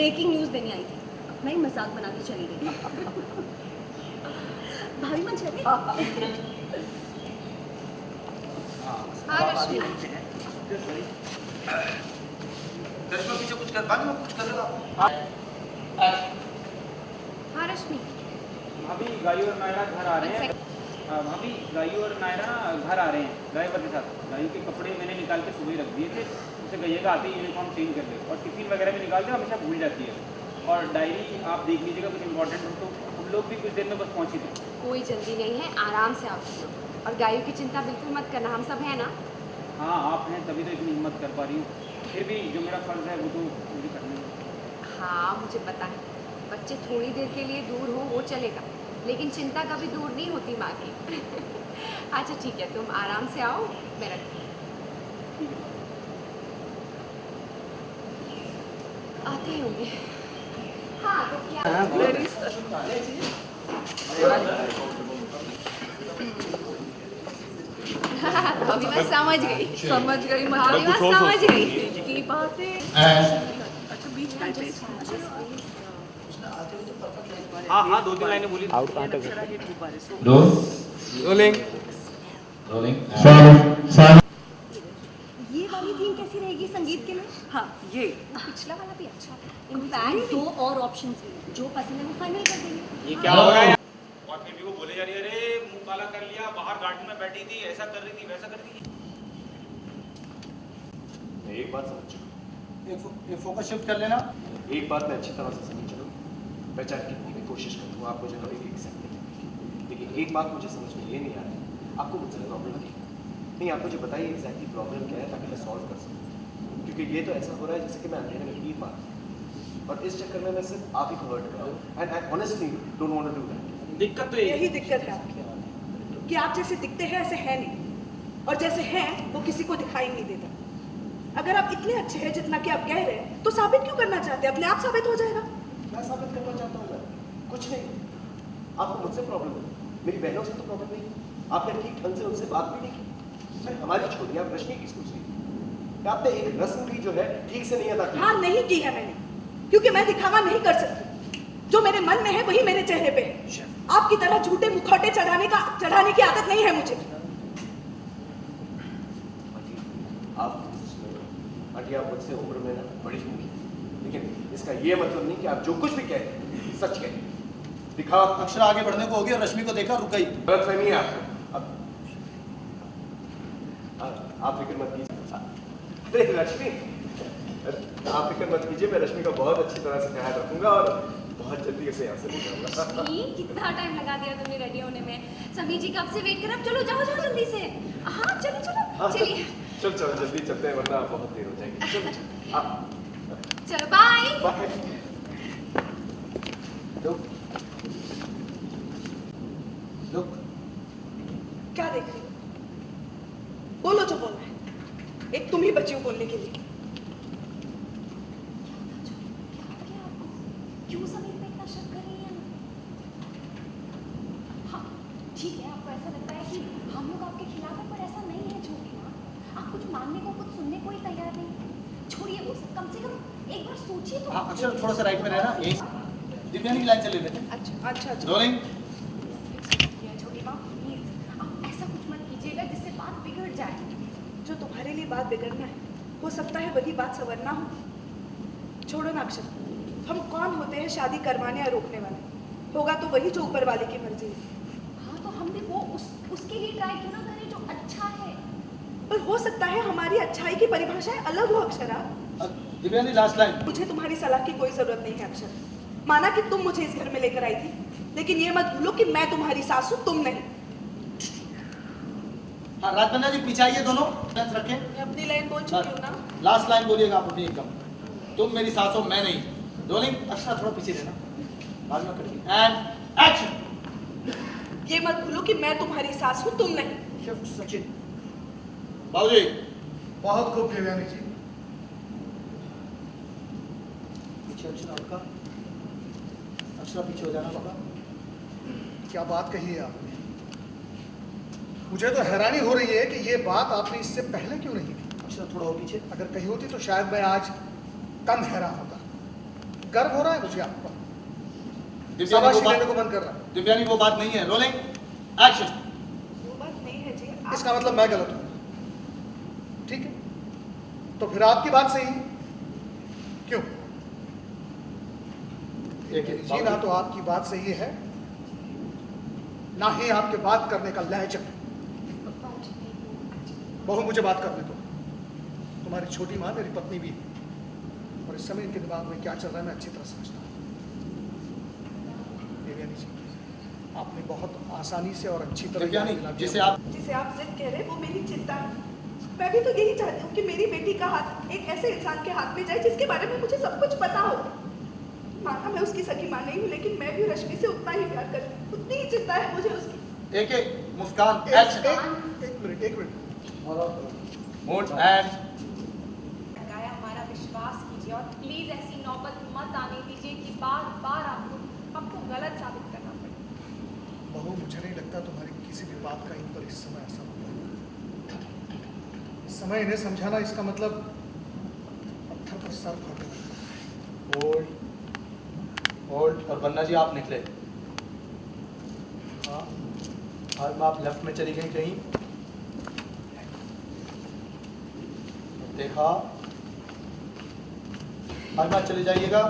Breaking news देने आई थी, मैं मजाक बना के चली गई। भाभी मन चले? हाँ रश्मि। करिश्मा पीछे कुछ कर पानी में कुछ कर रहा। हाँ रश्मि। भाभी गायू और नायरा घर आ रहे हैं। भाभी गायू और नायरा घर आ रहे हैं ड्राइवर के साथ। गायू के कपड़े मैंने निकाल के सुबह रख दिए थे, उसे कहिएगा आते ही यूनिफॉर्म चेंज कर ले। और टिफिन वगैरह भी निकाल दे, हमेशा भूल जाती है। और डायरी आप देख लीजिएगा, कुछ इंपॉर्टेंट हो तो। हम लोग भी कुछ देर में बस पहुँचे थे। कोई जल्दी नहीं है, आराम से आओ। और गायू की चिंता बिल्कुल मत करना, हम सब हैं ना। हाँ आप हैं तभी तो इतनी हिम्मत कर पा रही हूँ। फिर भी जो मेरा फ़र्ज़ है वो तो मुझे करना है। हाँ मुझे पता है, बच्चे थोड़ी देर के लिए दूर हो वो चलेगा, लेकिन चिंता कभी दूर नहीं होती माँ की। अच्छा ठीक है, तुम आराम से आओ, मैं रखती हूँ। आते होंगे। हाँ तो क्या अभी मैं समझ गई समझ गई मतलब अभी मैं समझ गई की बातें। अच्छा बीच का हाँ 2-3 लाइनें बोली। रोलिंग रोलिंग ये वाली थीम कैसी रहेगी संगीत के लिए? हाँ ये पिछला वाला भी अच्छा था। इनफैक्ट 2 और ऑप्शंस भी हैं, जो पसंद है वो फाइनल कर देंगे। ये क्या हो रहा है? और फिर भी वो बोले जा रही है, अरे मुंह काला कर लिया, बाहर गार्डन में बैठी थी, ऐसा कर रही थी, वैसा कर रही थी। एक बात समझ चुका, एक फोकस शिफ्ट कर लेना। एक बात मैं अच्छी तरह से समझ चुका, मैं चाहे कितनी भी कोशिश करूँ आप मुझे कभी भी एक्सेप्ट नहीं करेंगे। लेकिन एक बात मुझे समझ में ये नहीं आ रही, आपको मुझसे प्रॉब्लम है नहीं, आप मुझे बताइए एग्जैक्टली प्रॉब्लम क्या है ताकि मैं सॉल्व कर सकूँ। क्योंकि ये तो ऐसा हो रहा है जैसे कि मैं अंधेरे में तीर मार, और इस चक्कर में मैं सिर्फ आप ही को हर्ट कर रहा हूँ। And I honestly don't want to do that. दिक्कत तो यही दिक्कत है आपकी कि आप जैसे दिखते हैं ऐसे हैं नहीं, और जैसे हैं वो किसी को दिखाई नहीं देता। अगर आप इतने अच्छे हैं जितना कि आप कह रहे हैं तो साबित क्यों करना चाहते हैं? अपने आप साबित हो जाएगा। मैं साबित करना चाहता हूँ कुछ नहीं। आपको मुझसे प्रॉब्लम है, मेरी बहनों से तो प्रॉब्लम नहीं। आपने ठीक ढंग से उनसे बात भी नहीं की। मैं हमारी छोड़िए, आप रश्मि की सोच रही। आपने एक रस्म भी जो है ठीक से नहीं अदा की। हाँ नहीं की है मैंने, क्योंकि मैं दिखावा नहीं कर सकती। जो मेरे मन में है वही मेरे चेहरे पे है। आपकी तरह झूठे मुखौटे चढ़ाने की आदत नहीं है मुझे। आंटी आप मुझसे उम्र में ना बड़ी होंगी, लेकिन इसका ये मतलब नहीं कि आप जो कुछ भी कहते हैं सच कहते हैं। दिखावा अक्षर आगे बढ़ने को हो गया, रश्मि को देखा रुक गई। गलतफहमी है आपको। आप फिक्र मत कीजिए। अरे रश्मि, आप फिक्र मत कीजिए, मैं रश्मि का बहुत अच्छी तरह से ख्याल रखूंगा और बहुत जल्दी इसे यहाँ से निकालूंगा। कितना टाइम लगा दिया तुमने रेडी होने में? समी जी कब से वेट कर, अब चलो जाओ जाओ जल्दी से। हाँ चलो चलो चलिए। चलो जल्दी चलते हैं वरना बहुत देर हो जाएगी। चलो बाय। लुक क्या देख रही हो? बोलो जो बोलना है। एक तुम ही बची हो बोलने के लिए। क्यों समीर पे इतना शक कर रही है? हाँ ठीक है, आपको ऐसा लगता है कि हम लोग आपके खिलाफ है, पर ऐसा नहीं है छोटी माँ। आप कुछ मानने को कुछ सुनने को ही तैयार नहीं। छोड़िए वो सब, कम से कम एक बार सोचिए तो। हाँ अक्षर थोड़ा सा राइट में रहना, यही दिव्यानी की लाइन चले लेते हैं। अच्छा अच्छा अच्छा। रोलिंग छोटी माँ प्लीज आप ऐसा कुछ मत कीजिएगा जिससे बात बिगड़ जाए। जो तुम्हारे लिए बात बिगड़ना है हो सकता है वही बात संवरना हो। छोड़ो ना अक्षर, हम कौन होते हैं शादी करवाने या रोकने वाले? होगा तो वही जो ऊपर वाले की मर्जी है। हाँ तो हम भी वो उसके लिए ट्राई क्यों ना करें जो अच्छा है। पर हो सकता है हमारी अच्छाई की परिभाषाएं अलग हो अक्षरा। Divyani last line. मुझे तुम्हारी सलाह की कोई जरूरत नहीं है अक्षर। माना कि तुम मुझे इस घर में लेकर आई थी, लेकिन ये मत भूलो कि मैं तुम्हारी सास हूं, तुम नहीं। हाँ राजबंदा जी पीछे आइए दोनों, रखें। मैं अपनी लाइन बोल चुकी हूँ ना। लास्ट लाइन बोलिएगा आप अपनी एकदम। तुम मेरी सास हो, मैं नहीं। रोलिंग अक्षरा थोड़ा पीछे रहना, बाद में करिए। And action. ये मत भूलो कि मैं तुम्हारी सास हूं, तुम नहीं। शिफ्ट सचिन। बाबूजी बहुत खूब देवयानी जी। पीछे अक्षरा आपका, अक्षरा पीछे हो जाना बाबा। क्या बात कही है आपने? मुझे तो हैरानी हो रही है कि ये बात आपने इससे पहले क्यों नहीं की। अक्षरा थोड़ा और पीछे। अगर कही होती तो शायद मैं आज कम हैरान होता। गर्व हो रहा है मुझे आप पर। दिव्यानी शाबाशी वो देने को बात, मन कर रहा है। दिव्यानी वो बात नहीं है। Rolling action. वो बात नहीं है जी। इसका मतलब मैं गलत हूं, ठीक है? तो फिर आपकी बात सही है। क्यों? जी ना तो आपकी बात सही है, ना ही आपके बात करने का लहजा। बहू मुझे बात करने दो। तुम्हारी छोटी माँ मेरी पत्नी भी है, और इस समय इनके दिमाग में क्या चल रहा है मैं अच्छी तरह समझता हूँ। देवयानी जी, आपने बहुत आसानी से और अच्छी तरह दिव्यानी जिसे आप जिद कह रहे हैं वो मेरी चिंता है। मैं भी तो यही चाहती हूँ कि मेरी बेटी का हाथ एक ऐसे इंसान के हाथ में जाए जिसके बारे में मुझे सब कुछ पता हो। माना मैं उसकी सगी माँ नहीं हूँ, लेकिन मैं भी रश्मि से उतना ही प्यार करती हूँ, उतनी ही चिंता है मुझे उसकी। एक मुस्कान एक मिनट मूड एंड लगाया हमारा विश्वास कीजिए और प्लीज ऐसी नौबत मत आने दीजिए कि बार बार आपको गलत साबित करना पड़े। बहू मुझे नहीं लगता तुम्हारी किसी भी बात का इन पर इस समय असर होगा। इस समय इन्हें समझाना इसका मतलब पत्थर पर सर फोड़ना। होल्ड और बन्ना जी आप निकले। हाँ, आज में आप लेफ्ट में चली गई कहीं, देखा। आज बात चले जाइएगा।